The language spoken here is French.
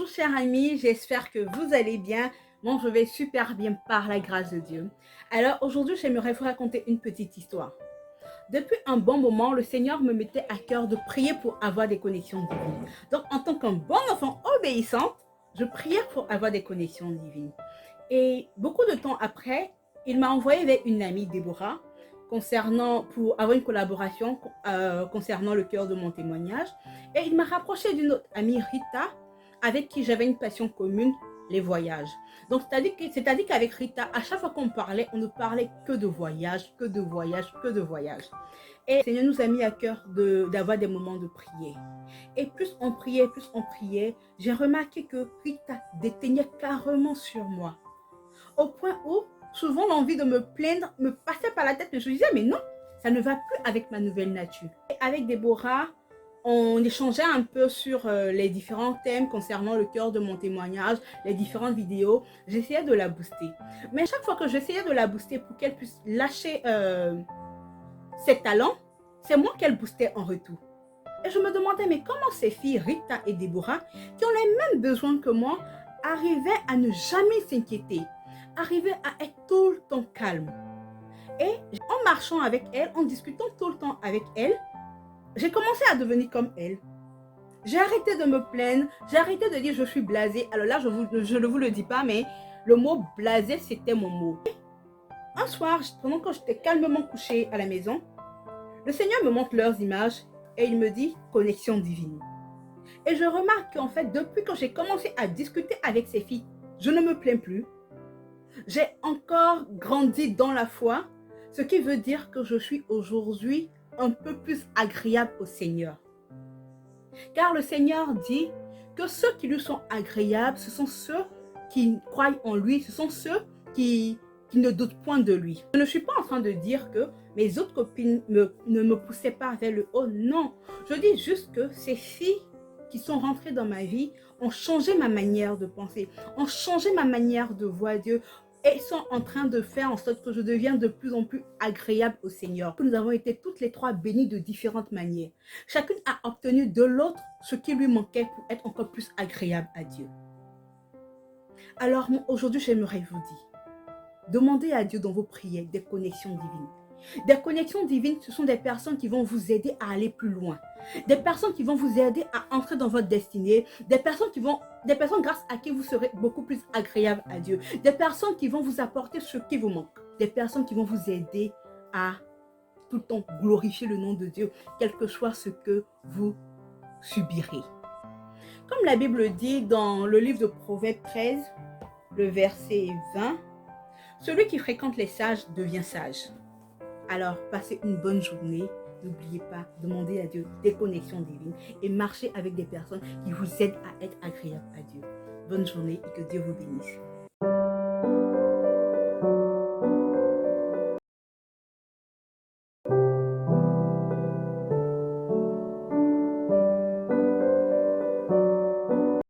chers amis, j'espère que vous allez bien. Moi, je vais super bien par la grâce de Dieu. Alors aujourd'hui, j'aimerais vous raconter une petite histoire. Depuis un bon moment, le Seigneur me mettait à cœur de prier pour avoir des connexions divines. Donc, en tant qu'un bon enfant obéissant, je priais pour avoir des connexions divines. Et beaucoup de temps après, il m'a envoyé vers une amie, Déborah, pour avoir une collaboration concernant le cœur de mon témoignage. Et il m'a rapproché d'une autre amie, Rita, avec qui j'avais une passion commune, les voyages. Donc, c'est-à-dire qu'avec Rita, à chaque fois qu'on parlait, on ne parlait que de voyages, que de voyages, que de voyages. Et le Seigneur nous a mis à cœur d'avoir des moments de prière. Et plus on priait, j'ai remarqué que Rita déteignait carrément sur moi. Au point où, souvent, l'envie de me plaindre me passait par la tête et je disais, mais non, ça ne va plus avec ma nouvelle nature. Et avec Déborah, on échangeait un peu sur les différents thèmes concernant le cœur de mon témoignage, les différentes vidéos. J'essayais de la booster. Mais chaque fois que j'essayais de la booster pour qu'elle puisse lâcher ses talents, c'est moi qu'elle boostait en retour. Et je me demandais, mais comment ces filles, Rita et Déborah, qui ont les mêmes besoins que moi, arrivaient à ne jamais s'inquiéter, arrivaient à être tout le temps calmes. Et en marchant avec elles, en discutant tout le temps avec elles, j'ai commencé à devenir comme elles. J'ai arrêté de me plaindre, j'ai arrêté de dire je suis blasée. Alors là, je ne vous le dis pas, mais le mot blasé, c'était mon mot. Et un soir, pendant que j'étais calmement couchée à la maison, le Seigneur me montre leurs images et il me dit connexion divine. Et je remarque qu'en fait, depuis que j'ai commencé à discuter avec ces filles, je ne me plains plus. J'ai encore grandi dans la foi, ce qui veut dire que je suis aujourd'hui un peu plus agréable au Seigneur. Car le Seigneur dit que ceux qui lui sont agréables, ce sont ceux qui croient en lui, ce sont ceux qui ne doutent point de lui. Je ne suis pas en train de dire que mes autres copines ne me poussaient pas vers le haut, non. Je dis juste que ces filles qui sont rentrées dans ma vie ont changé ma manière de penser, ont changé ma manière de voir Dieu, et sont en train de faire en sorte que je devienne de plus en plus agréable au Seigneur. Nous avons été toutes les trois bénies de différentes manières. Chacune a obtenu de l'autre ce qui lui manquait pour être encore plus agréable à Dieu. Alors aujourd'hui, j'aimerais vous dire, demandez à Dieu dans vos prières des connexions divines. Des connexions divines, ce sont des personnes qui vont vous aider à aller plus loin. Des personnes qui vont vous aider à entrer dans votre destinée. Des personnes grâce à qui vous serez beaucoup plus agréable à Dieu. Des personnes qui vont vous apporter ce qui vous manque. Des personnes qui vont vous aider à tout le temps glorifier le nom de Dieu, quel que soit ce que vous subirez. Comme la Bible dit dans le livre de Proverbes 13, le verset 20, celui qui fréquente les sages devient sage. Alors, passez une bonne journée. N'oubliez pas, demandez à Dieu des connexions divines et marchez avec des personnes qui vous aident à être agréables à Dieu. Bonne journée et que Dieu vous bénisse.